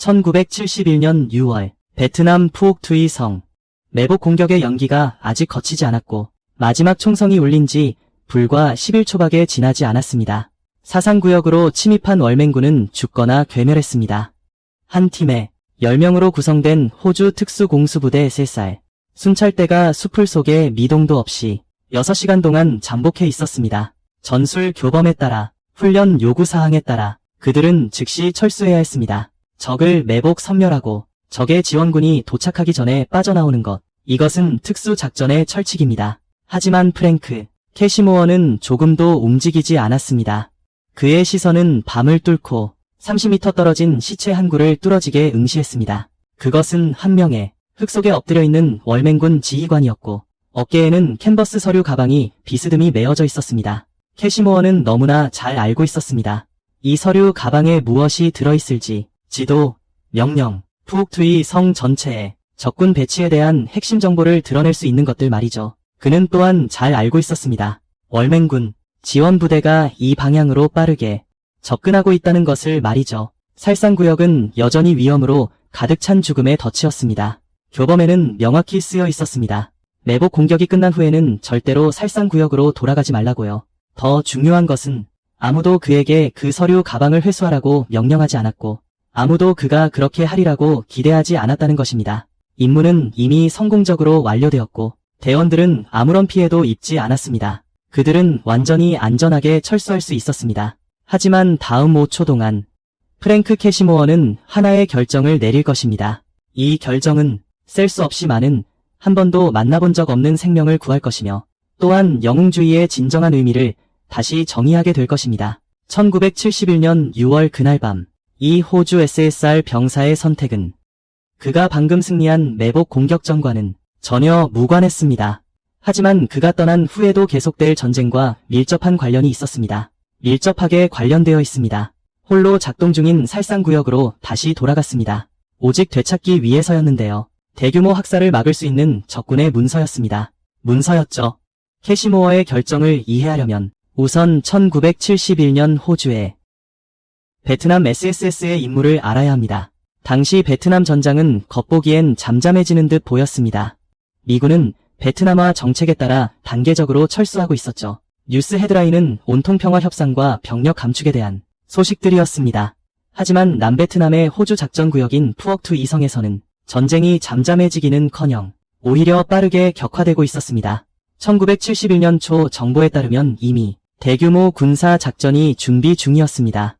1971년 6월 베트남 푸옥투이 성. 매복 공격의 연기가 아직 거치지 않았고 마지막 총성이 울린 지 불과 10일초밖에 지나지 않았습니다. 사상구역으로 침입한 월맹군은 죽거나 괴멸했습니다. 한 팀에 10명으로 구성된 호주 특수공수부대 SSR. 순찰대가 수풀 속에 미동도 없이 6시간 동안 잠복해 있었습니다. 전술 교범에 따라, 훈련 요구사항에 따라 그들은 즉시 철수해야 했습니다. 적을 매복 섬멸하고 적의 지원군이 도착하기 전에 빠져나오는 것. 이것은 특수작전의 철칙입니다. 하지만 프랭크 캐시모어는 조금도 움직이지 않았습니다. 그의 시선은 밤을 뚫고 30m 떨어진 시체 한 구를 뚫어지게 응시했습니다. 그것은 한 명의 흙 속에 엎드려 있는 월맹군 지휘관이었고 어깨에는 캔버스 서류 가방이 비스듬히 메어져 있었습니다. 캐시모어는 너무나 잘 알고 있었습니다. 이 서류 가방에 무엇이 들어있을지. 지도, 명령, 푸옥투이 성 전체에 적군 배치에 대한 핵심 정보를 드러낼 수 있는 것들 말이죠. 그는 또한 잘 알고 있었습니다. 월맹군 지원부대가 이 방향으로 빠르게 접근하고 있다는 것을 말이죠. 살상구역은 여전히 위험으로 가득 찬 죽음에 덫이었습니다. 교범에는 명확히 쓰여 있었습니다. 매복 공격이 끝난 후에는 절대로 살상구역으로 돌아가지 말라고요. 더 중요한 것은 아무도 그에게 그 서류 가방을 회수하라고 명령하지 않았고 아무도 그가 그렇게 하리라고 기대하지 않았다는 것입니다. 임무는 이미 성공적으로 완료되었고 대원들은 아무런 피해도 입지 않았습니다. 그들은 완전히 안전하게 철수할 수 있었습니다. 하지만 다음 5초 동안 프랭크 캐시모어는 하나의 결정을 내릴 것입니다. 이 결정은 셀 수 없이 많은 한 번도 만나본 적 없는 생명을 구할 것이며 또한 영웅주의의 진정한 의미를 다시 정의하게 될 것입니다. 1971년 6월 그날 밤 이 호주 SSR 병사의 선택은 그가 방금 승리한 매복 공격전과는 전혀 무관했습니다. 하지만 그가 떠난 후에도 계속될 전쟁과 밀접한 관련이 있었습니다. 밀접하게 관련되어 있습니다. 홀로 작동 중인 살상구역으로 다시 돌아갔습니다. 오직 되찾기 위해서였는데요. 대규모 학살을 막을 수 있는 적군의 문서였습니다. 문서였죠. 캐시모어의 결정을 이해하려면 우선 1971년 호주의 베트남 SSS의 임무를 알아야 합니다. 당시 베트남 전장은 겉보기엔 잠잠해지는 듯 보였습니다. 미군은 베트남화 정책에 따라 단계적으로 철수하고 있었죠. 뉴스 헤드라인은 온통 평화 협상과 병력 감축에 대한 소식들이었습니다. 하지만 남베트남의 호주 작전구역인 푸옥투 이성에서는 전쟁이 잠잠해지기는커녕 오히려 빠르게 격화되고 있었습니다. 1971년 초 정보에 따르면 이미 대규모 군사 작전이 준비 중이었습니다.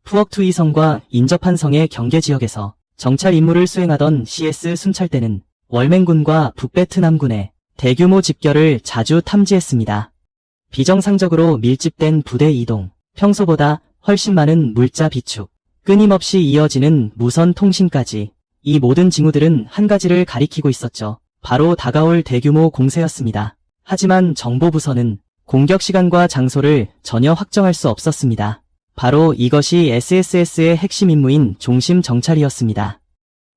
푸옥투이 성과 인접한 성의 경계지역에서 정찰 임무를 수행하던 CS 순찰대는 월맹군과 북베트남군의 대규모 집결을 자주 탐지했습니다. 비정상적으로 밀집된 부대 이동, 평소보다 훨씬 많은 물자 비축, 끊임없이 이어지는 무선 통신까지 이 모든 징후들은 한 가지를 가리키고 있었죠. 바로 다가올 대규모 공세였습니다. 하지만 정보부서는 공격 시간과 장소를 전혀 확정할 수 없었습니다. 바로 이것이 SSS의 핵심 임무인 종심 정찰이었습니다.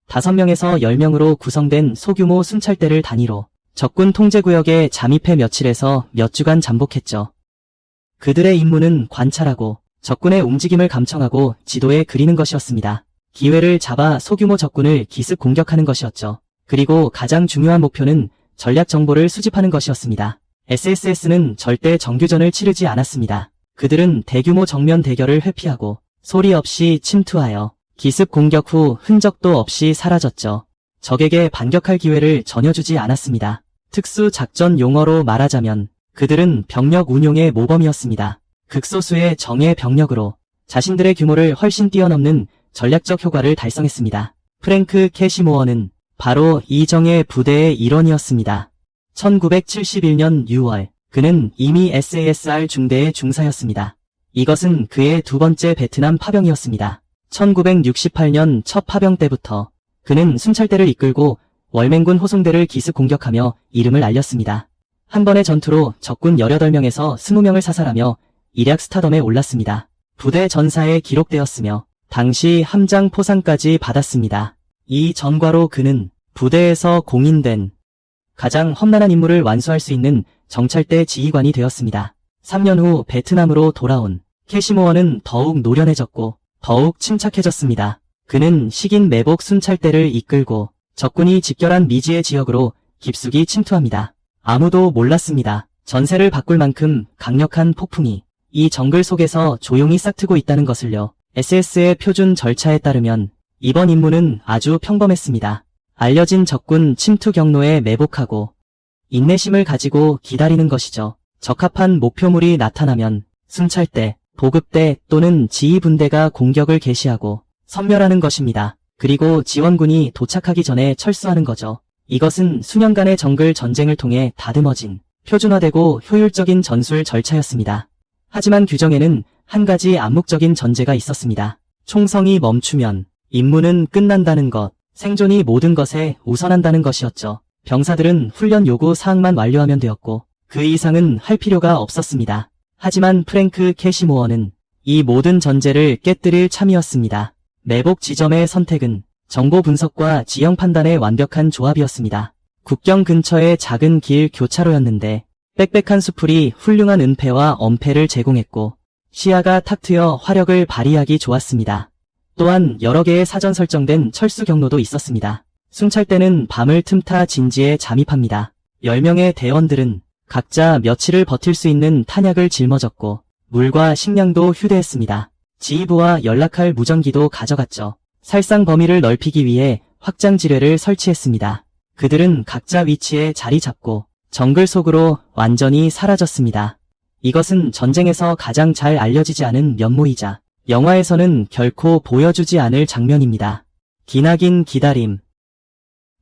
5명에서 10명으로 구성된 소규모 순찰대를 단위로 적군 통제구역에 잠입해 며칠에서 몇 주간 잠복했죠. 그들의 임무는 관찰하고 적군의 움직임을 감청하고 지도에 그리는 것이었습니다. 기회를 잡아 소규모 적군을 기습 공격하는 것이었죠. 그리고 가장 중요한 목표는 전략 정보를 수집하는 것이었습니다. SSS는 절대 정규전을 치르지 않았습니다. 그들은 대규모 정면 대결을 회피하고 소리 없이 침투하여 기습 공격 후 흔적도 없이 사라졌죠. 적에게 반격할 기회를 전혀 주지 않았습니다. 특수 작전 용어로 말하자면 그들은 병력 운용의 모범이었습니다. 극소수의 정예 병력으로 자신들의 규모를 훨씬 뛰어넘는 전략적 효과를 달성했습니다. 프랭크 캐시모어는 바로 이 정예 부대의 일원이었습니다. 1971년 6월 그는 이미 SASR 중대의 중사였습니다. 이것은 그의 두 번째 베트남 파병이었습니다. 1968년 첫 파병 때부터 그는 순찰대를 이끌고 월맹군 호송대를 기습 공격하며 이름을 알렸습니다. 한 번의 전투로 적군 18명에서 20명을 사살하며 일약 스타덤에 올랐습니다. 부대 전사에 기록되었으며 당시 함장 포상까지 받았습니다. 이 전과로 그는 부대에서 공인된 가장 험난한 임무를 완수할 수 있는 정찰대 지휘관이 되었습니다. 3년 후 베트남으로 돌아온 캐시모어는 더욱 노련해졌고 더욱 침착해졌습니다. 그는 식인 매복 순찰대를 이끌고 적군이 집결한 미지의 지역으로 깊숙이 침투합니다. 아무도 몰랐습니다. 전세를 바꿀 만큼 강력한 폭풍이 이 정글 속에서 조용히 싹트고 있다는 것을요. SS의 표준 절차에 따르면 이번 임무는 아주 평범했습니다. 알려진 적군 침투 경로에 매복하고 인내심을 가지고 기다리는 것이죠. 적합한 목표물이 나타나면 순찰대, 보급대 또는 지휘분대가 공격을 개시하고 섬멸하는 것입니다. 그리고 지원군이 도착하기 전에 철수하는 거죠. 이것은 수년간의 정글 전쟁을 통해 다듬어진 표준화되고 효율적인 전술 절차였습니다. 하지만 규정에는 한 가지 암묵적인 전제가 있었습니다. 총성이 멈추면 임무는 끝난다는 것, 생존이 모든 것에 우선한다는 것이었죠. 병사들은 훈련 요구 사항만 완료하면 되었고 그 이상은 할 필요가 없었습니다. 하지만 프랭크 캐시모어는 이 모든 전제를 깨뜨릴 참이었습니다. 매복 지점의 선택은 정보 분석과 지형 판단의 완벽한 조합이었습니다. 국경 근처의 작은 길 교차로였는데 빽빽한 수풀이 훌륭한 은폐와 엄폐를 제공했고 시야가 탁 트여 화력을 발휘하기 좋았습니다. 또한 여러 개의 사전 설정된 철수 경로도 있었습니다. 순찰대는 밤을 틈타 진지에 잠입합니다. 10명의 대원들은 각자 며칠을 버틸 수 있는 탄약을 짊어졌고 물과 식량도 휴대했습니다. 지휘부와 연락할 무전기도 가져갔죠. 살상 범위를 넓히기 위해 확장 지뢰를 설치했습니다. 그들은 각자 위치에 자리 잡고 정글 속으로 완전히 사라졌습니다. 이것은 전쟁에서 가장 잘 알려지지 않은 면모이자 영화에서는 결코 보여주지 않을 장면입니다. 기나긴 기다림.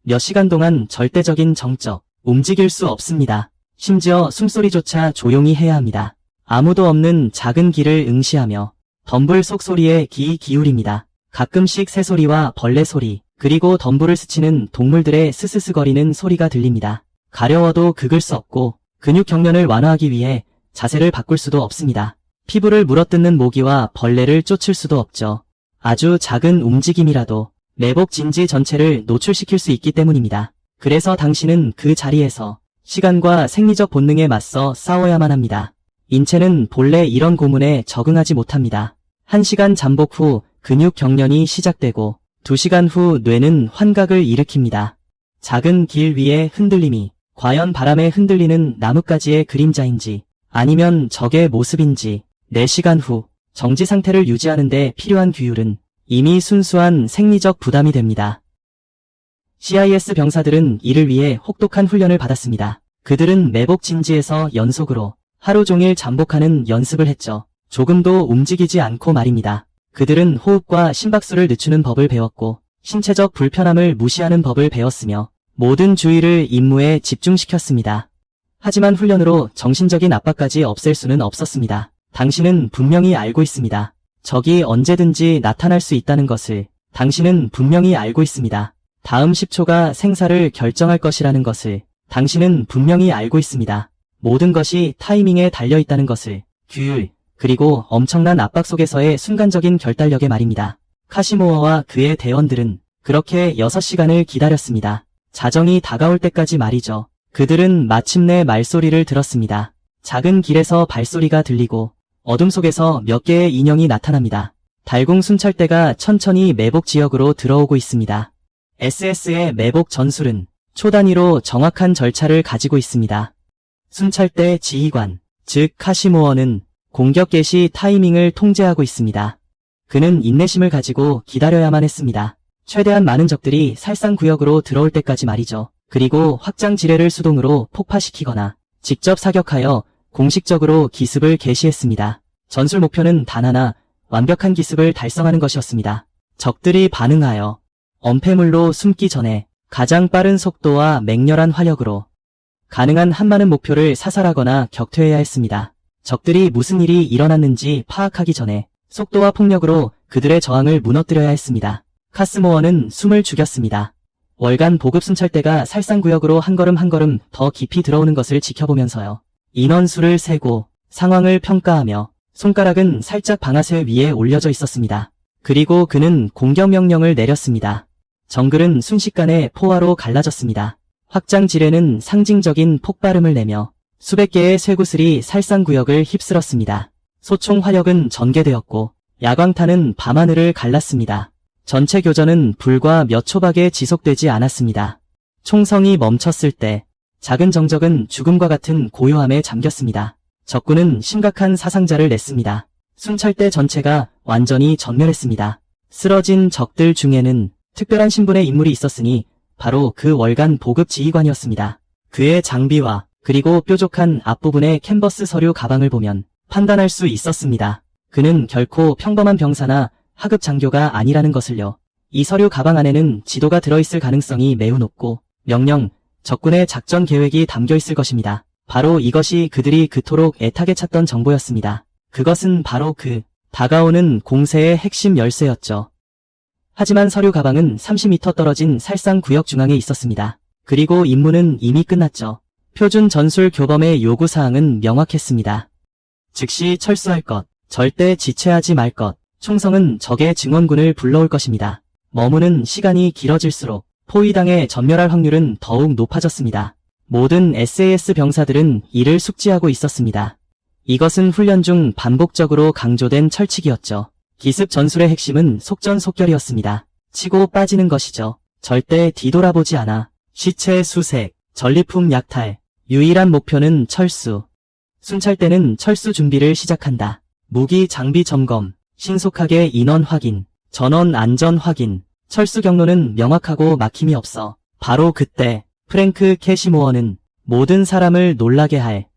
몇 시간 동안 절대적인 정적, 움직일 수 없습니다. 심지어 숨소리조차 조용히 해야 합니다. 아무도 없는 작은 길을 응시하며 덤불 속소리에 귀 기울입니다. 가끔씩 새소리와 벌레 소리, 그리고 덤불을 스치는 동물들의 스스스거리는 소리가 들립니다. 가려워도 긁을 수 없고 근육 경련을 완화하기 위해 자세를 바꿀 수도 없습니다. 피부를 물어뜯는 모기와 벌레를 쫓을 수도 없죠. 아주 작은 움직임이라도 매복 진지 전체를 노출시킬 수 있기 때문입니다. 그래서 당신은 그 자리에서 시간과 생리적 본능에 맞서 싸워야만 합니다. 인체는 본래 이런 고문에 적응하지 못합니다. 1시간 잠복 후 근육 경련이 시작되고 2시간 후 뇌는 환각을 일으킵니다. 작은 길 위의 흔들림이 과연 바람에 흔들리는 나뭇가지의 그림자인지 아니면 적의 모습인지 4시간 후 정지 상태를 유지하는 데 필요한 규율은 이미 순수한 생리적 부담이 됩니다. CIS 병사들은 이를 위해 혹독한 훈련을 받았습니다. 그들은 매복 진지에서 연속으로 하루 종일 잠복하는 연습을 했죠. 조금도 움직이지 않고 말입니다. 그들은 호흡과 심박수를 늦추는 법을 배웠고 신체적 불편함을 무시하는 법을 배웠으며 모든 주의를 임무에 집중시켰습니다. 하지만 훈련으로 정신적인 압박까지 없앨 수는 없었습니다. 당신은 분명히 알고 있습니다. 적이 언제든지 나타날 수 있다는 것을 당신은 분명히 알고 있습니다. 다음 10초가 생사를 결정할 것이라는 것을 당신은 분명히 알고 있습니다. 모든 것이 타이밍에 달려있다는 것을, 규율, 그리고 엄청난 압박 속에서의 순간적인 결단력의 말입니다. 카시모어와 그의 대원들은 그렇게 6시간을 기다렸습니다. 자정이 다가올 때까지 말이죠. 그들은 마침내 말소리를 들었습니다. 작은 길에서 발소리가 들리고 어둠 속에서 몇 개의 인형이 나타납니다. 달공 순찰대가 천천히 매복 지역으로 들어오고 있습니다. SS의 매복 전술은 초 단위로 정확한 절차를 가지고 있습니다. 순찰대 지휘관, 즉 카시모어는 공격 개시 타이밍을 통제하고 있습니다. 그는 인내심을 가지고 기다려야만 했습니다. 최대한 많은 적들이 살상 구역으로 들어올 때까지 말이죠. 그리고 확장 지뢰를 수동으로 폭파시키거나 직접 사격하여 공식적으로 기습을 개시했습니다. 전술 목표는 단 하나, 완벽한 기습을 달성하는 것이었습니다. 적들이 반응하여 엄폐물로 숨기 전에 가장 빠른 속도와 맹렬한 화력으로 가능한 한 많은 목표를 사살하거나 격퇴해야 했습니다. 적들이 무슨 일이 일어났는지 파악하기 전에 속도와 폭력으로 그들의 저항을 무너뜨려야 했습니다. 카스모어는 숨을 죽였습니다. 월간 보급 순찰대가 살상구역으로 한 걸음 한 걸음 더 깊이 들어오는 것을 지켜보면서요. 인원수를 세고 상황을 평가하며 손가락은 살짝 방아쇠 위에 올려져 있었습니다. 그리고 그는 공격 명령을 내렸습니다. 정글은 순식간에 포화로 갈라졌습니다. 확장 지뢰는 상징적인 폭발음을 내며 수백 개의 쇠구슬이 살상구역을 휩쓸었습니다. 소총 화력은 전개되었고 야광탄은 밤하늘을 갈랐습니다. 전체 교전은 불과 몇 초밖에 지속되지 않았습니다. 총성이 멈췄을 때 작은 정적은 죽음과 같은 고요함에 잠겼습니다. 적군은 심각한 사상자를 냈습니다. 순찰대 전체가 완전히 전멸했습니다. 쓰러진 적들 중에는 특별한 신분의 인물이 있었으니 바로 그 월간 보급 지휘관이었습니다. 그의 장비와 그리고 뾰족한 앞부분의 캔버스 서류 가방을 보면 판단할 수 있었습니다. 그는 결코 평범한 병사나 하급 장교가 아니라는 것을요. 이 서류 가방 안에는 지도가 들어있을 가능성이 매우 높고 명령, 적군의 작전 계획이 담겨 있을 것입니다. 바로 이것이 그들이 그토록 애타게 찾던 정보였습니다. 그것은 바로 다가오는 공세의 핵심 열쇠였죠. 하지만 서류 가방은 30m 떨어진 살상 구역 중앙에 있었습니다. 그리고 임무는 이미 끝났죠. 표준 전술 교범의 요구사항은 명확했습니다. 즉시 철수할 것, 절대 지체하지 말 것, 총성은 적의 증원군을 불러올 것입니다. 머무는 시간이 길어질수록 포위당해 전멸할 확률은 더욱 높아졌습니다. 모든 SAS 병사들은 이를 숙지하고 있었습니다. 이것은 훈련 중 반복적으로 강조된 철칙이었죠. 기습 전술의 핵심은 속전속결이었습니다. 치고 빠지는 것이죠. 절대 뒤돌아보지 않아. 시체 수색, 전리품 약탈, 유일한 목표는 철수. 순찰대는 철수 준비를 시작한다. 무기 장비 점검, 신속하게 인원 확인, 전원 안전 확인, 철수 경로는 명확하고 막힘이 없어. 바로 그때 프랭크 캐시모어는 모든 사람을 놀라게 할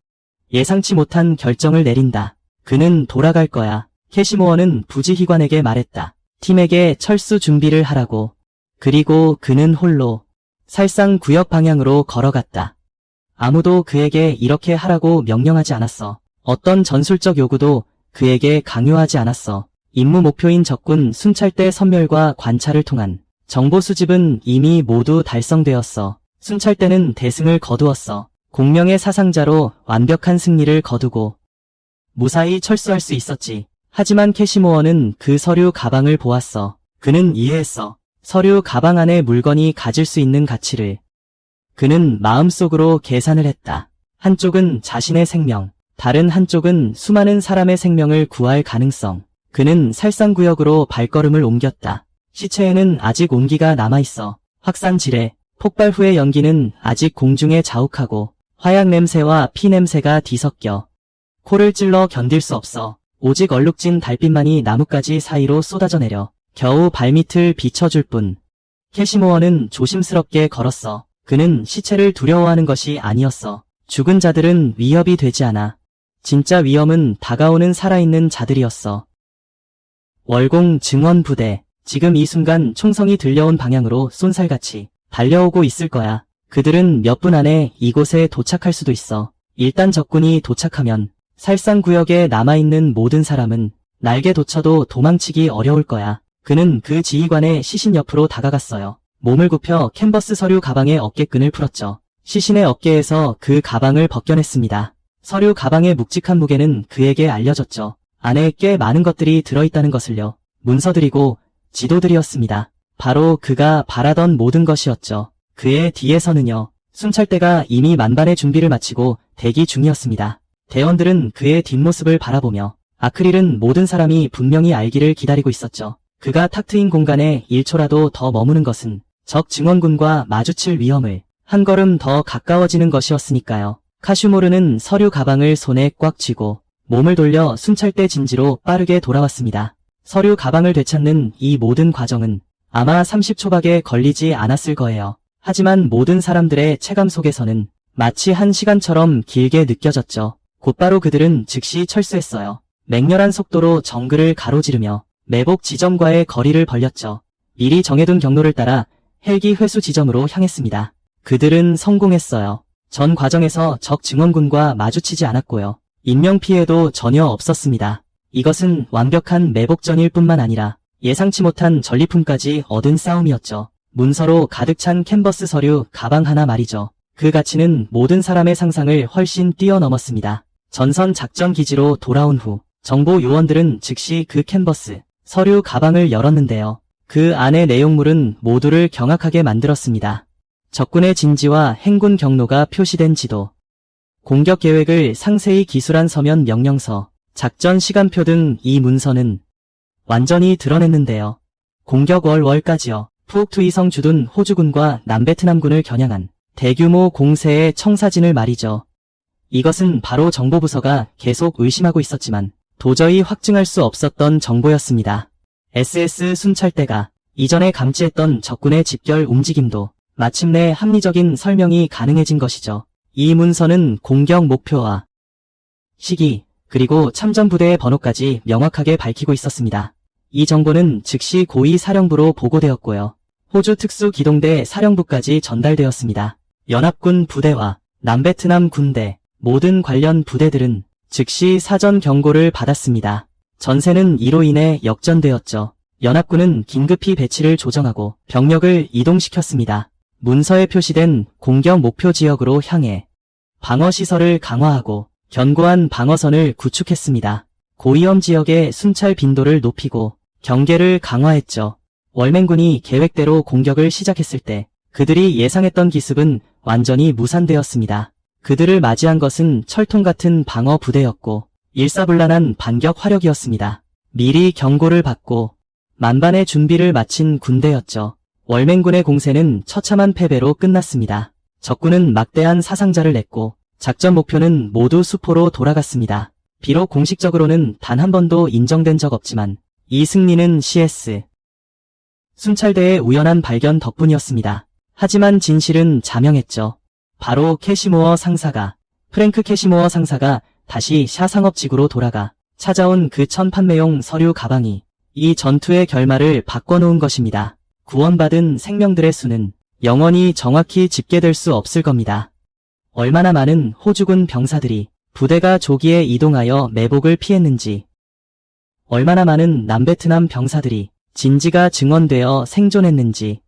예상치 못한 결정을 내린다. 그는 돌아갈 거야. 캐시모어는 부지휘관에게 말했다. 팀에게 철수 준비를 하라고. 그리고 그는 홀로 살상 구역 방향으로 걸어갔다. 아무도 그에게 이렇게 하라고 명령하지 않았어. 어떤 전술적 요구도 그에게 강요하지 않았어. 임무 목표인 적군 순찰대 선멸과 관찰을 통한 정보 수집은 이미 모두 달성되었어. 순찰대는 대승을 거두었어. 공명의 사상자로 완벽한 승리를 거두고 무사히 철수할 수 있었지. 하지만 캐시모어는 그 서류 가방을 보았어. 그는 이해했어. 서류 가방 안에 물건이 가질 수 있는 가치를. 그는 마음속으로 계산을 했다. 한쪽은 자신의 생명, 다른 한쪽은 수많은 사람의 생명을 구할 가능성. 그는 살상구역으로 발걸음을 옮겼다. 시체에는 아직 온기가 남아있어. 확산 지뢰, 폭발 후의 연기는 아직 공중에 자욱하고 화약 냄새와 피 냄새가 뒤섞여. 코를 찔러 견딜 수 없어. 오직 얼룩진 달빛만이 나뭇가지 사이로 쏟아져 내려 겨우 발밑을 비춰줄 뿐. 캐시모어는 조심스럽게 걸었어. 그는 시체를 두려워하는 것이 아니었어. 죽은 자들은 위협이 되지 않아. 진짜 위험은 다가오는 살아있는 자들이었어. 월공 증원부대. 지금 이 순간 총성이 들려온 방향으로 쏜살같이 달려오고 있을 거야. 그들은 몇 분 안에 이곳에 도착할 수도 있어. 일단 적군이 도착하면 살상구역에 남아있는 모든 사람은 날개 도쳐도 도망치기 어려울 거야. 그는 그 지휘관의 시신 옆으로 다가갔어요. 몸을 굽혀 캔버스 서류 가방의 어깨끈을 풀었죠. 시신의 어깨에서 그 가방을 벗겨냈습니다. 서류 가방의 묵직한 무게는 그에게 알려졌죠. 안에 꽤 많은 것들이 들어있다는 것을요. 문서들이고 지도들이었습니다. 바로 그가 바라던 모든 것이었죠. 그의 뒤에서는요. 순찰대가 이미 만반의 준비를 마치고 대기 중이었습니다. 대원들은 그의 뒷모습을 바라보며 아크릴은 모든 사람이 분명히 알기를 기다리고 있었죠. 그가 탁 트인 공간에 1초라도 더 머무는 것은 적 증원군과 마주칠 위험을 한 걸음 더 가까워지는 것이었으니까요. 카슈모르는 서류 가방을 손에 꽉 쥐고 몸을 돌려 순찰대 진지로 빠르게 돌아왔습니다. 서류 가방을 되찾는 이 모든 과정은 아마 30초밖에 걸리지 않았을 거예요. 하지만 모든 사람들의 체감 속에서는 마치 1시간처럼 길게 느껴졌죠. 곧바로 그들은 즉시 철수했어요. 맹렬한 속도로 정글을 가로지르며 매복 지점과의 거리를 벌렸죠. 미리 정해둔 경로를 따라 헬기 회수 지점으로 향했습니다. 그들은 성공했어요. 전 과정에서 적 증원군과 마주치지 않았고요. 인명피해도 전혀 없었습니다. 이것은 완벽한 매복전일 뿐만 아니라 예상치 못한 전리품까지 얻은 싸움이었죠. 문서로 가득 찬 캔버스 서류 가방 하나 말이죠. 그 가치는 모든 사람의 상상을 훨씬 뛰어넘었습니다. 전선 작전 기지로 돌아온 후 정보 요원들은 즉시 그 캔버스 서류 가방을 열었는데요. 그 안의 내용물은 모두를 경악하게 만들었습니다. 적군의 진지와 행군 경로가 표시된 지도, 공격 계획을 상세히 기술한 서면 명령서, 작전 시간표 등 이 문서는 완전히 드러냈는데요. 공격 월월까지요. 푸옥투이성 주둔 호주군과 남베트남군을 겨냥한 대규모 공세의 청사진을 말이죠. 이것은 바로 정보부서가 계속 의심하고 있었지만 도저히 확증할 수 없었던 정보였습니다. SS 순찰대가 이전에 감지했던 적군의 집결 움직임도 마침내 합리적인 설명이 가능해진 것이죠. 이 문서는 공격 목표와 시기, 그리고 참전 부대의 번호까지 명확하게 밝히고 있었습니다. 이 정보는 즉시 고위 사령부로 보고되었고요. 호주 특수기동대 사령부까지 전달되었습니다. 연합군 부대와 남베트남 군대, 모든 관련 부대들은 즉시 사전 경고를 받았습니다. 전세는 이로 인해 역전되었죠. 연합군은 긴급히 배치를 조정하고 병력을 이동시켰습니다. 문서에 표시된 공격 목표 지역으로 향해 방어시설을 강화하고 견고한 방어선을 구축했습니다. 고위험 지역의 순찰 빈도를 높이고 경계를 강화했죠. 월맹군이 계획대로 공격을 시작했을 때 그들이 예상했던 기습은 완전히 무산되었습니다. 그들을 맞이한 것은 철통 같은 방어 부대였고 일사불란한 반격 화력이었습니다. 미리 경고를 받고 만반의 준비를 마친 군대였죠. 월맹군의 공세는 처참한 패배로 끝났습니다. 적군은 막대한 사상자를 냈고 작전 목표는 모두 수포로 돌아갔습니다. 비록 공식적으로는 단 한 번도 인정된 적 없지만 이 승리는 CS 순찰대의 우연한 발견 덕분이었습니다. 하지만 진실은 자명했죠. 바로 프랭크 캐시모어 상사가 다시 샤 상업지구로 돌아가 찾아온 그 판매용 서류 가방이 이 전투의 결말을 바꿔놓은 것입니다. 구원받은 생명들의 수는 영원히 정확히 집계될 수 없을 겁니다. 얼마나 많은 호주군 병사들이 부대가 조기에 이동하여 매복을 피했는지, 얼마나 많은 남베트남 병사들이 진지가 증언되어 생존했는지,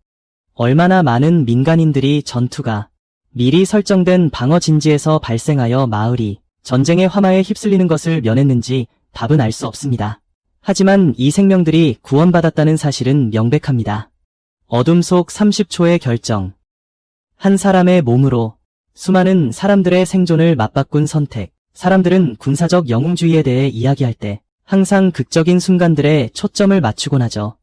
얼마나 많은 민간인들이 전투가 미리 설정된 방어 진지에서 발생하여 마을이 전쟁의 화마에 휩쓸리는 것을 면했는지 답은 알 수 없습니다. 하지만 이 생명들이 구원받았다는 사실은 명백합니다. 어둠 속 30초의 결정. 한 사람의 몸으로 수많은 사람들의 생존을 맞바꾼 선택. 사람들은 군사적 영웅주의에 대해 이야기할 때 항상 극적인 순간들에 초점을 맞추곤 하죠.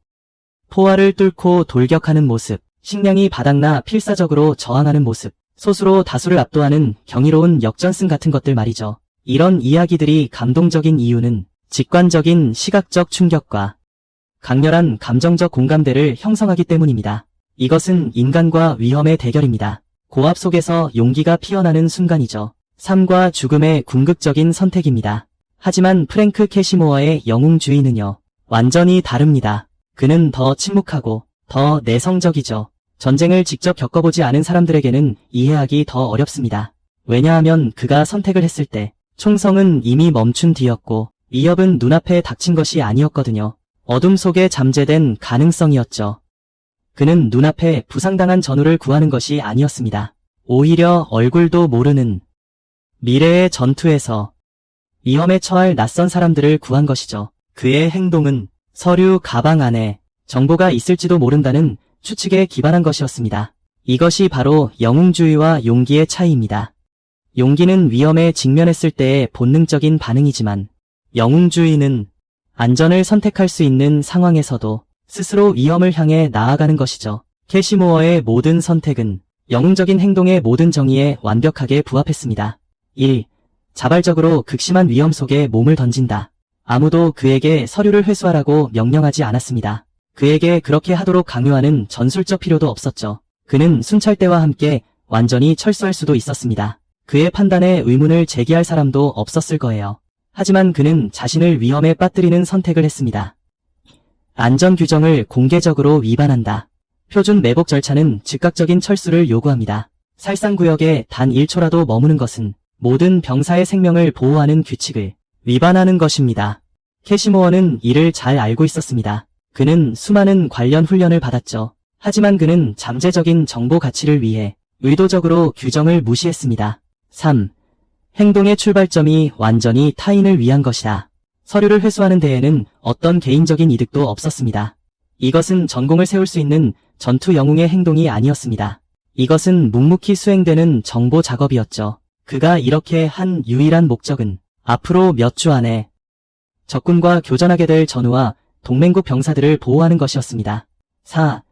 포화를 뚫고 돌격하는 모습, 식량이 바닥나 필사적으로 저항하는 모습, 소수로 다수를 압도하는 경이로운 역전승 같은 것들 말이죠. 이런 이야기들이 감동적인 이유는 직관적인 시각적 충격과 강렬한 감정적 공감대를 형성하기 때문입니다. 이것은 인간과 위험의 대결입니다. 고압 속에서 용기가 피어나는 순간이죠. 삶과 죽음의 궁극적인 선택입니다. 하지만 프랭크 캐시모어의 영웅주의는요, 완전히 다릅니다. 그는 더 침묵하고 더 내성적이죠. 전쟁을 직접 겪어보지 않은 사람들에게는 이해하기 더 어렵습니다. 왜냐하면 그가 선택을 했을 때 총성은 이미 멈춘 뒤였고 위협은 눈앞에 닥친 것이 아니었거든요. 어둠 속에 잠재된 가능성이었죠. 그는 눈앞에 부상당한 전우를 구하는 것이 아니었습니다. 오히려 얼굴도 모르는 미래의 전투에서 위험에 처할 낯선 사람들을 구한 것이죠. 그의 행동은 서류 가방 안에 정보가 있을지도 모른다는 추측에 기반한 것이었습니다. 이것이 바로 영웅주의와 용기의 차이입니다. 용기는 위험에 직면했을 때의 본능적인 반응이지만 영웅주의는 안전을 선택할 수 있는 상황에서도 스스로 위험을 향해 나아가는 것이죠. 캐시모어의 모든 선택은 영웅적인 행동의 모든 정의에 완벽하게 부합했습니다. 1. 자발적으로 극심한 위험 속에 몸을 던진다. 아무도 그에게 서류를 회수하라고 명령하지 않았습니다. 그에게 그렇게 하도록 강요하는 전술적 필요도 없었죠. 그는 순찰대와 함께 완전히 철수할 수도 있었습니다. 그의 판단에 의문을 제기할 사람도 없었을 거예요. 하지만 그는 자신을 위험에 빠뜨리는 선택을 했습니다. 안전규정을 공개적으로 위반한다. 표준 매복 절차는 즉각적인 철수를 요구합니다. 살상구역에 단 1초라도 머무는 것은 모든 병사의 생명을 보호하는 규칙을 위반하는 것입니다. 캐시모어는 이를 잘 알고 있었습니다. 그는 수많은 관련 훈련을 받았죠. 하지만 그는 잠재적인 정보 가치를 위해 의도적으로 규정을 무시했습니다. 3. 행동의 출발점이 완전히 타인을 위한 것이다. 서류를 회수하는 데에는 어떤 개인적인 이득도 없었습니다. 이것은 전공을 세울 수 있는 전투 영웅의 행동이 아니었습니다. 이것은 묵묵히 수행되는 정보 작업이었죠. 그가 이렇게 한 유일한 목적은 앞으로 몇 주 안에 적군과 교전하게 될 전우와 동맹국 병사들을 보호하는 것이었습니다. 4.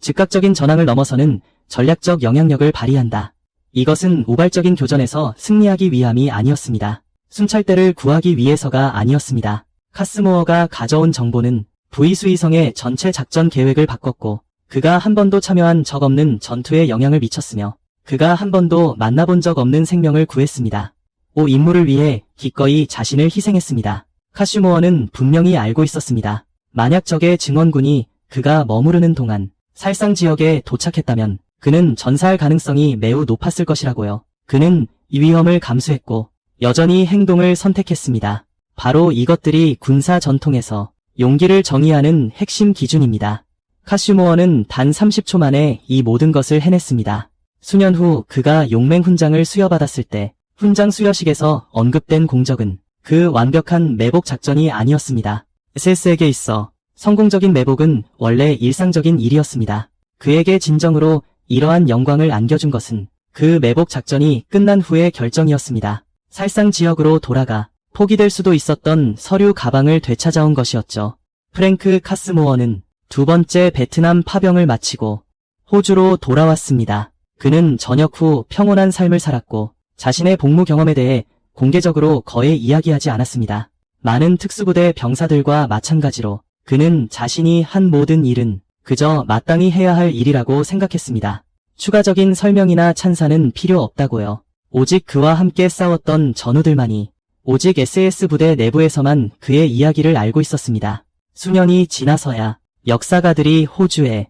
즉각적인 전황을 넘어서는 전략적 영향력을 발휘한다. 이것은 우발적인 교전에서 승리하기 위함이 아니었습니다. 순찰대를 구하기 위해서가 아니었습니다. 카스모어가 가져온 정보는 부이수이성의 전체 작전 계획을 바꿨고 그가 한 번도 참여한 적 없는 전투에 영향을 미쳤으며 그가 한 번도 만나본 적 없는 생명을 구했습니다. 5. 임무를 위해 기꺼이 자신을 희생했습니다. 카슈모어는 분명히 알고 있었습니다. 만약 적의 증원군이 그가 머무르는 동안 살상 지역에 도착했다면 그는 전사할 가능성이 매우 높았을 것이라고요. 그는 이 위험을 감수했고 여전히 행동을 선택했습니다. 바로 이것들이 군사 전통에서 용기를 정의하는 핵심 기준입니다. 카슈모어는 단 30초 만에 이 모든 것을 해냈습니다. 수년 후 그가 용맹 훈장을 수여받았을 때 훈장 수여식에서 언급된 공적은 그 완벽한 매복 작전이 아니었습니다. SS에게 있어 성공적인 매복은 원래 일상적인 일이었습니다. 그에게 진정으로 이러한 영광을 안겨준 것은 그 매복 작전이 끝난 후의 결정이었습니다. 살상 지역으로 돌아가 포기될 수도 있었던 서류 가방을 되찾아온 것이었죠. 프랭크 카스모어는 두 번째 베트남 파병을 마치고 호주로 돌아왔습니다. 그는 전역 후 평온한 삶을 살았고 자신의 복무 경험에 대해 공개적으로 거의 이야기하지 않았습니다. 많은 특수부대 병사들과 마찬가지로 그는 자신이 한 모든 일은 그저 마땅히 해야 할 일이라고 생각했습니다. 추가적인 설명이나 찬사는 필요 없다고요. 오직 그와 함께 싸웠던 전우들만이 오직 SAS 부대 내부에서만 그의 이야기를 알고 있었습니다. 수년이 지나서야 역사가들이 호주에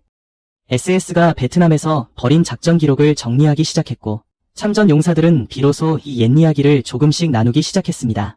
SS가 베트남에서 벌인 작전 기록을 정리하기 시작했고 참전 용사들은 비로소 이 옛 이야기를 조금씩 나누기 시작했습니다.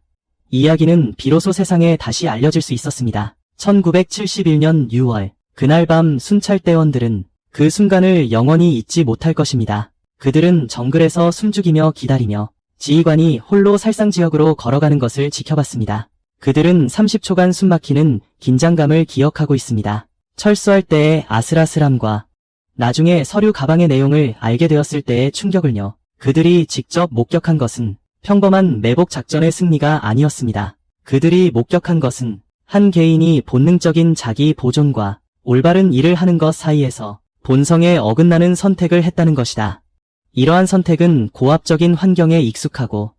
이 이야기는 비로소 세상에 다시 알려질 수 있었습니다. 1971년 6월 그날 밤 순찰대원들은 그 순간을 영원히 잊지 못할 것입니다. 그들은 정글에서 숨죽이며 기다리며 지휘관이 홀로 살상 지역으로 걸어가는 것을 지켜봤습니다. 그들은 30초간 숨막히는 긴장감을 기억하고 있습니다. 철수할 때의 아슬아슬함과 나중에 서류 가방의 내용을 알게 되었을 때의 충격을요. 그들이 직접 목격한 것은 평범한 매복 작전의 승리가 아니었습니다. 그들이 목격한 것은 한 개인이 본능적인 자기 보존과 올바른 일을 하는 것 사이에서 본성에 어긋나는 선택을 했다는 것이다. 이러한 선택은 고압적인 환경에 익숙하고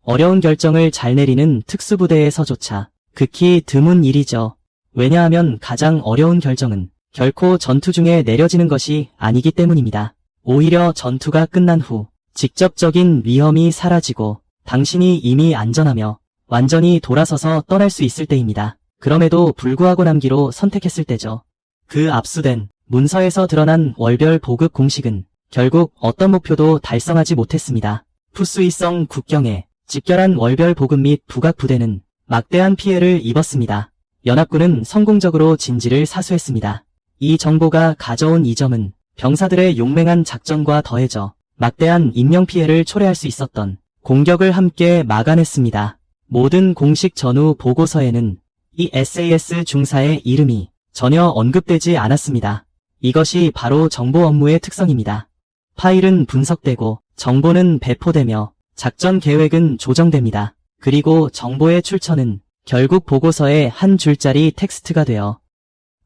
어려운 결정을 잘 내리는 특수부대에서조차 극히 드문 일이죠. 왜냐하면 가장 어려운 결정은 결코 전투 중에 내려지는 것이 아니기 때문입니다. 오히려 전투가 끝난 후 직접적인 위험이 사라지고 당신이 이미 안전하며 완전히 돌아서서 떠날 수 있을 때입니다. 그럼에도 불구하고 남기로 선택했을 때죠. 그 압수된 문서에서 드러난 월별 보급 공식은 결국 어떤 목표도 달성하지 못했습니다. 푸스위성 국경에 집결한 월별 보급 및 북악 부대는 막대한 피해를 입었습니다. 연합군은 성공적으로 진지를 사수했습니다. 이 정보가 가져온 이점은 병사들의 용맹한 작전과 더해져 막대한 인명피해를 초래할 수 있었던 공격을 함께 막아냈습니다. 모든 공식 전후 보고서에는 이 SAS 중사의 이름이 전혀 언급되지 않았습니다. 이것이 바로 정보 업무의 특성입니다. 파일은 분석되고 정보는 배포되며 작전 계획은 조정됩니다. 그리고 정보의 출처는 결국 보고서의 한 줄짜리 텍스트가 되어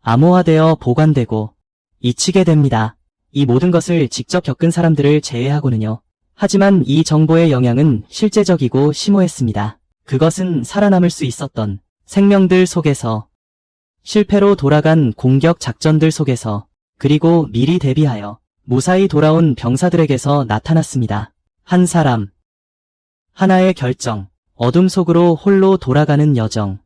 암호화되어 보관되고 잊히게 됩니다. 이 모든 것을 직접 겪은 사람들을 제외하고는요. 하지만 이 정보의 영향은 실제적이고 심오했습니다. 그것은 살아남을 수 있었던 생명들 속에서, 실패로 돌아간 공격 작전들 속에서, 그리고 미리 대비하여 무사히 돌아온 병사들에게서 나타났습니다. 한 사람, 하나의 결정, 어둠 속으로 홀로 돌아가는 여정.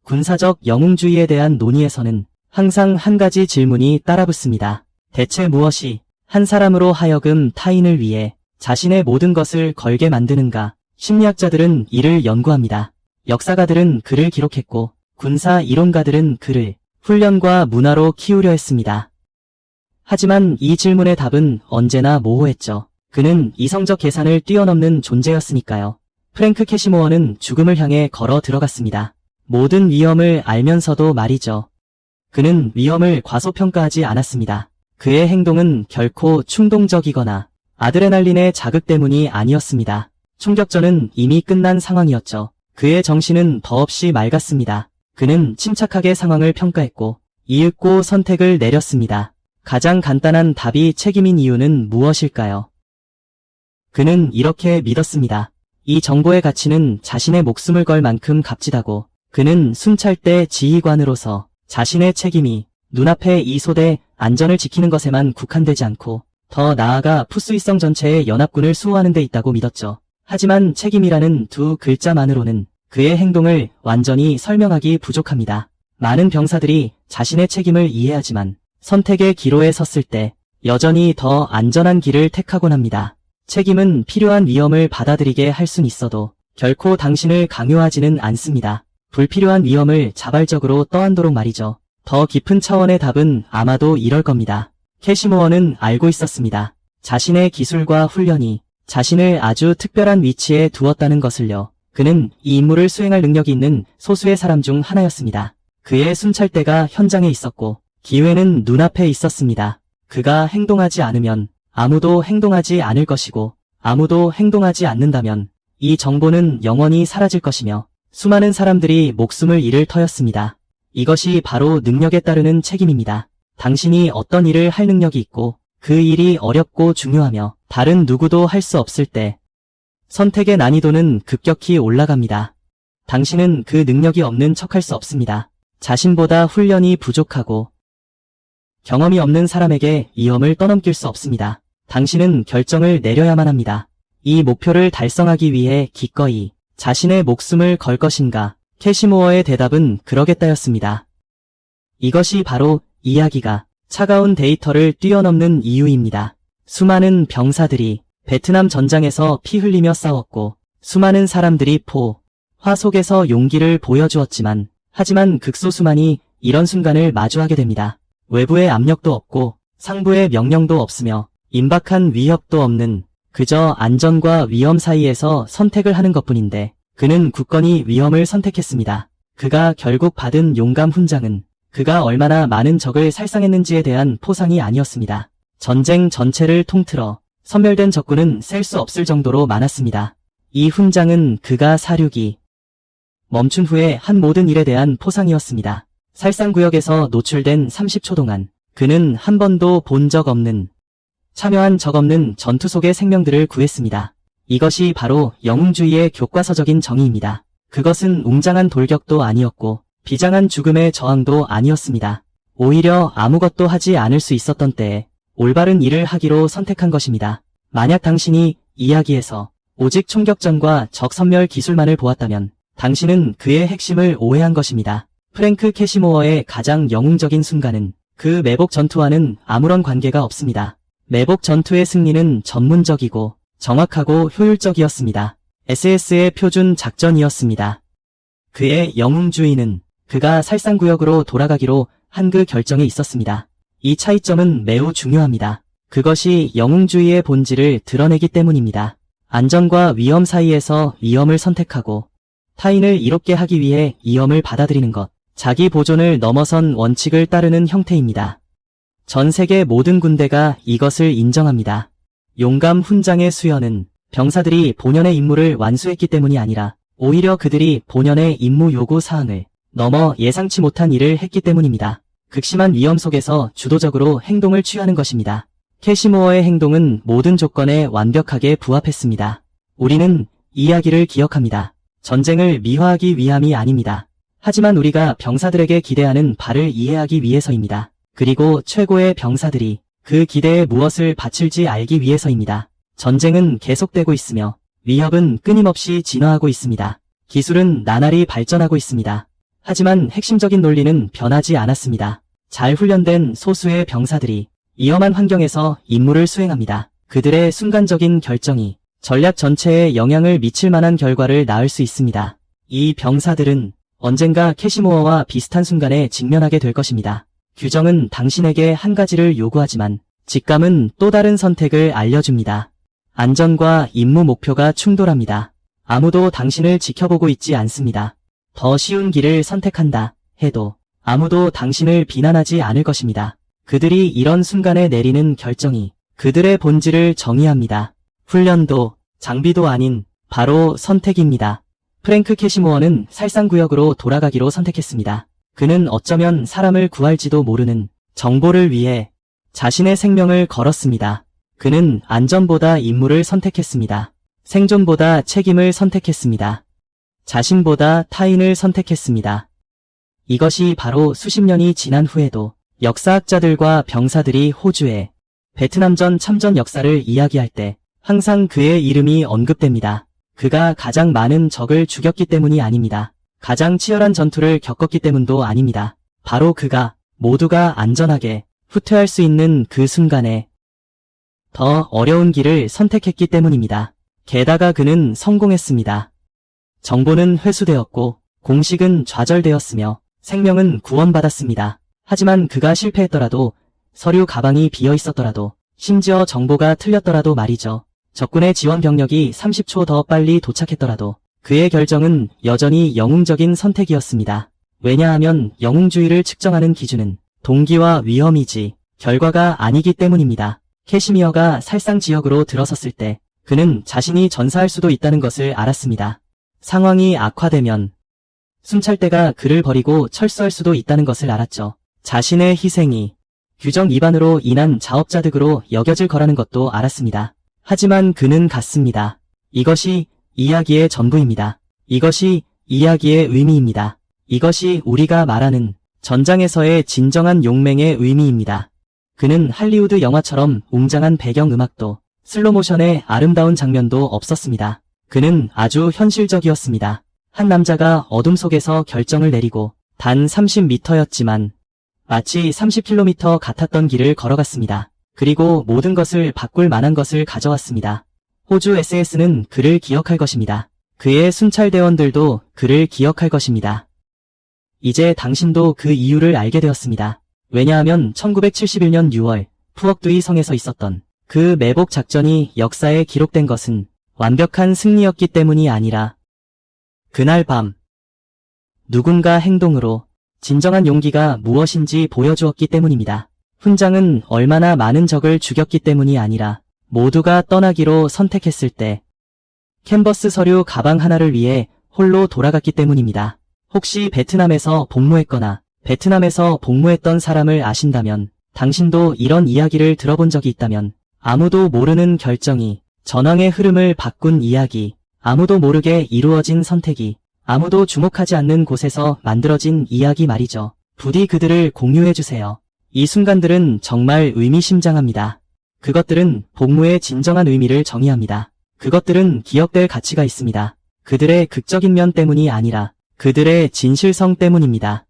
군사적 영웅주의에 대한 논의에서는 항상 한 가지 질문이 따라붙습니다. 대체 무엇이 한 사람으로 하여금 타인을 위해 자신의 모든 것을 걸게 만드는가? 심리학자들은 이를 연구합니다. 역사가들은 그를 기록했고 군사 이론가들은 그를 훈련과 문화로 키우려 했습니다. 하지만 이 질문의 답은 언제나 모호했죠. 그는 이성적 계산을 뛰어넘는 존재였으니까요. 프랭크 캐시모어는 죽음을 향해 걸어 들어갔습니다. 모든 위험을 알면서도 말이죠. 그는 위험을 과소평가하지 않았습니다. 그의 행동은 결코 충동적이거나 아드레날린의 자극 때문이 아니었습니다. 총격전은 이미 끝난 상황이었죠. 그의 정신은 더없이 맑았습니다. 그는 침착하게 상황을 평가했고 이윽고 선택을 내렸습니다. 가장 간단한 답이 책임인 이유는 무엇일까요? 그는 이렇게 믿었습니다. 이 정보의 가치는 자신의 목숨을 걸 만큼 값지다고. 그는 순찰대 지휘관으로서 자신의 책임이 눈앞에 이 소대 안전을 지키는 것에만 국한되지 않고 더 나아가 푸스위성 전체의 연합군을 수호하는 데 있다고 믿었죠. 하지만 책임이라는 두 글자만으로는 그의 행동을 완전히 설명하기 부족합니다. 많은 병사들이 자신의 책임을 이해하지만 선택의 기로에 섰을 때 여전히 더 안전한 길을 택하곤 합니다. 책임은 필요한 위험을 받아들이게 할 순 있어도 결코 당신을 강요하지는 않습니다. 불필요한 위험을 자발적으로 떠안도록 말이죠. 더 깊은 차원의 답은 아마도 이럴 겁니다. 캐시모어는 알고 있었습니다. 자신의 기술과 훈련이 자신을 아주 특별한 위치에 두었다는 것을요. 그는 이 임무를 수행할 능력이 있는 소수의 사람 중 하나였습니다. 그의 순찰대가 현장에 있었고 기회는 눈앞에 있었습니다. 그가 행동하지 않으면 아무도 행동하지 않을 것이고 아무도 행동하지 않는다면 이 정보는 영원히 사라질 것이며 수많은 사람들이 목숨을 잃을 터였습니다. 이것이 바로 능력에 따르는 책임입니다. 당신이 어떤 일을 할 능력이 있고 그 일이 어렵고 중요하며 다른 누구도 할 수 없을 때 선택의 난이도는 급격히 올라갑니다. 당신은 그 능력이 없는 척할 수 없습니다. 자신보다 훈련이 부족하고 경험이 없는 사람에게 위험을 떠넘길 수 없습니다. 당신은 결정을 내려야만 합니다. 이 목표를 달성하기 위해 기꺼이 자신의 목숨을 걸 것인가? 캐시모어의 대답은 그러겠다였습니다. 이것이 바로 이야기가 차가운 데이터를 뛰어넘는 이유입니다. 수많은 병사들이 베트남 전장에서 피 흘리며 싸웠고 수많은 사람들이 화 속에서 용기를 보여주었지만 하지만 극소수만이 이런 순간을 마주하게 됩니다. 외부의 압력도 없고 상부의 명령도 없으며 임박한 위협도 없는 그저 안전과 위험 사이에서 선택을 하는 것뿐인데 그는 굳건히 위험을 선택했습니다. 그가 결국 받은 용감 훈장은 그가 얼마나 많은 적을 살상했는지에 대한 포상이 아니었습니다. 전쟁 전체를 통틀어 섬멸된 적군은 셀 수 없을 정도로 많았습니다. 이 훈장은 그가 사륙이 멈춘 후에 한 모든 일에 대한 포상이었습니다. 살상구역에서 노출된 30초 동안 그는 한 번도 본 적 없는 참여한 적 없는 전투 속의 생명들을 구했습니다. 이것이 바로 영웅주의의 교과서적인 정의입니다. 그것은 웅장한 돌격도 아니었고 비장한 죽음의 저항도 아니었습니다. 오히려 아무것도 하지 않을 수 있었던 때에 올바른 일을 하기로 선택한 것입니다. 만약 당신이 이야기에서 오직 총격전과 적선멸 기술만을 보았다면 당신은 그의 핵심을 오해한 것입니다. 프랭크 캐시모어의 가장 영웅적인 순간은 그 매복 전투와는 아무런 관계가 없습니다. 매복 전투의 승리는 전문적이고 정확하고 효율적이었습니다. SS의 표준 작전이었습니다. 그의 영웅주의는 그가 살상구역으로 돌아가기로 한 그 결정에 있었습니다. 이 차이점은 매우 중요합니다. 그것이 영웅주의의 본질을 드러내기 때문입니다. 안전과 위험 사이에서 위험을 선택하고 타인을 이롭게 하기 위해 위험을 받아들이는 것, 자기 보존을 넘어선 원칙을 따르는 형태입니다. 전 세계 모든 군대가 이것을 인정합니다. 용감 훈장의 수여는 병사들이 본연의 임무를 완수했기 때문이 아니라 오히려 그들이 본연의 임무 요구 사항을 넘어 예상치 못한 일을 했기 때문입니다. 극심한 위험 속에서 주도적으로 행동을 취하는 것입니다. 캐시모어의 행동은 모든 조건에 완벽하게 부합했습니다. 우리는 이야기를 기억합니다. 전쟁을 미화하기 위함이 아닙니다. 하지만 우리가 병사들에게 기대하는 바를 이해하기 위해서입니다. 그리고 최고의 병사들이 그 기대에 무엇을 바칠지 알기 위해서입니다. 전쟁은 계속되고 있으며 위협은 끊임없이 진화하고 있습니다. 기술은 나날이 발전하고 있습니다. 하지만 핵심적인 논리는 변하지 않았습니다. 잘 훈련된 소수의 병사들이 위험한 환경에서 임무를 수행합니다. 그들의 순간적인 결정이 전략 전체에 영향을 미칠 만한 결과를 낳을 수 있습니다. 이 병사들은 언젠가 캐시모어와 비슷한 순간에 직면하게 될 것입니다. 규정은 당신에게 한 가지를 요구하지만 직감은 또 다른 선택을 알려줍니다. 안전과 임무 목표가 충돌합니다. 아무도 당신을 지켜보고 있지 않습니다. 더 쉬운 길을 선택한다 해도 아무도 당신을 비난하지 않을 것입니다. 그들이 이런 순간에 내리는 결정이 그들의 본질을 정의합니다. 훈련도 장비도 아닌 바로 선택입니다. 프랭크 캐시모어는 살상구역으로 돌아가기로 선택했습니다. 그는 어쩌면 사람을 구할지도 모르는 정보를 위해 자신의 생명을 걸었습니다. 그는 안전보다 임무를 선택했습니다. 생존보다 책임을 선택했습니다. 자신보다 타인을 선택했습니다. 이것이 바로 수십 년이 지난 후에도 역사학자들과 병사들이 호주의 베트남전 참전 역사를 이야기할 때 항상 그의 이름이 언급됩니다. 그가 가장 많은 적을 죽였기 때문이 아닙니다. 가장 치열한 전투를 겪었기 때문도 아닙니다. 바로 그가 모두가 안전하게 후퇴할 수 있는 그 순간에 더 어려운 길을 선택했기 때문입니다. 게다가 그는 성공했습니다. 정보는 회수되었고 공식은 좌절되었으며 생명은 구원받았습니다. 하지만 그가 실패했더라도, 서류 가방이 비어 있었더라도, 심지어 정보가 틀렸더라도 말이죠. 적군의 지원 병력이 30초 더 빨리 도착했더라도 그의 결정은 여전히 영웅적인 선택이었습니다. 왜냐하면 영웅주의를 측정하는 기준은 동기와 위험이지 결과가 아니기 때문입니다. 캐시미어가 살상 지역으로 들어섰을 때 그는 자신이 전사할 수도 있다는 것을 알았습니다. 상황이 악화되면 순찰대가 그를 버리고 철수할 수도 있다는 것을 알았죠. 자신의 희생이 규정 위반으로 인한 자업자득으로 여겨질 거라는 것도 알았습니다. 하지만 그는 갔습니다. 이것이 이야기의 전부입니다. 이것이 이야기의 의미입니다. 이것이 우리가 말하는 전장에서의 진정한 용맹의 의미입니다. 그는 할리우드 영화처럼 웅장한 배경음악도 슬로모션의 아름다운 장면도 없었습니다. 그는 아주 현실적이었습니다. 한 남자가 어둠 속에서 결정을 내리고 단 30m였지만 마치 30km 같았던 길을 걸어갔습니다. 그리고 모든 것을 바꿀 만한 것을 가져왔습니다. 호주 SS는 그를 기억할 것입니다. 그의 순찰대원들도 그를 기억할 것입니다. 이제 당신도 그 이유를 알게 되었습니다. 왜냐하면 1971년 6월 푸옥두이 성에서 있었던 그 매복 작전이 역사에 기록된 것은 완벽한 승리였기 때문이 아니라 그날 밤 누군가 행동으로 진정한 용기가 무엇인지 보여주었기 때문입니다. 훈장은 얼마나 많은 적을 죽였기 때문이 아니라 모두가 떠나기로 선택했을 때 캔버스 서류 가방 하나를 위해 홀로 돌아갔기 때문입니다. 혹시 베트남에서 복무했거나 베트남에서 복무했던 사람을 아신다면, 당신도 이런 이야기를 들어본 적이 있다면, 아무도 모르는 결정이 전황의 흐름을 바꾼 이야기, 아무도 모르게 이루어진 선택이 아무도 주목하지 않는 곳에서 만들어진 이야기 말이죠. 부디 그들을 공유해주세요. 이 순간들은 정말 의미심장합니다. 그것들은 복무의 진정한 의미를 정의합니다. 그것들은 기억될 가치가 있습니다. 그들의 극적인 면 때문이 아니라 그들의 진실성 때문입니다.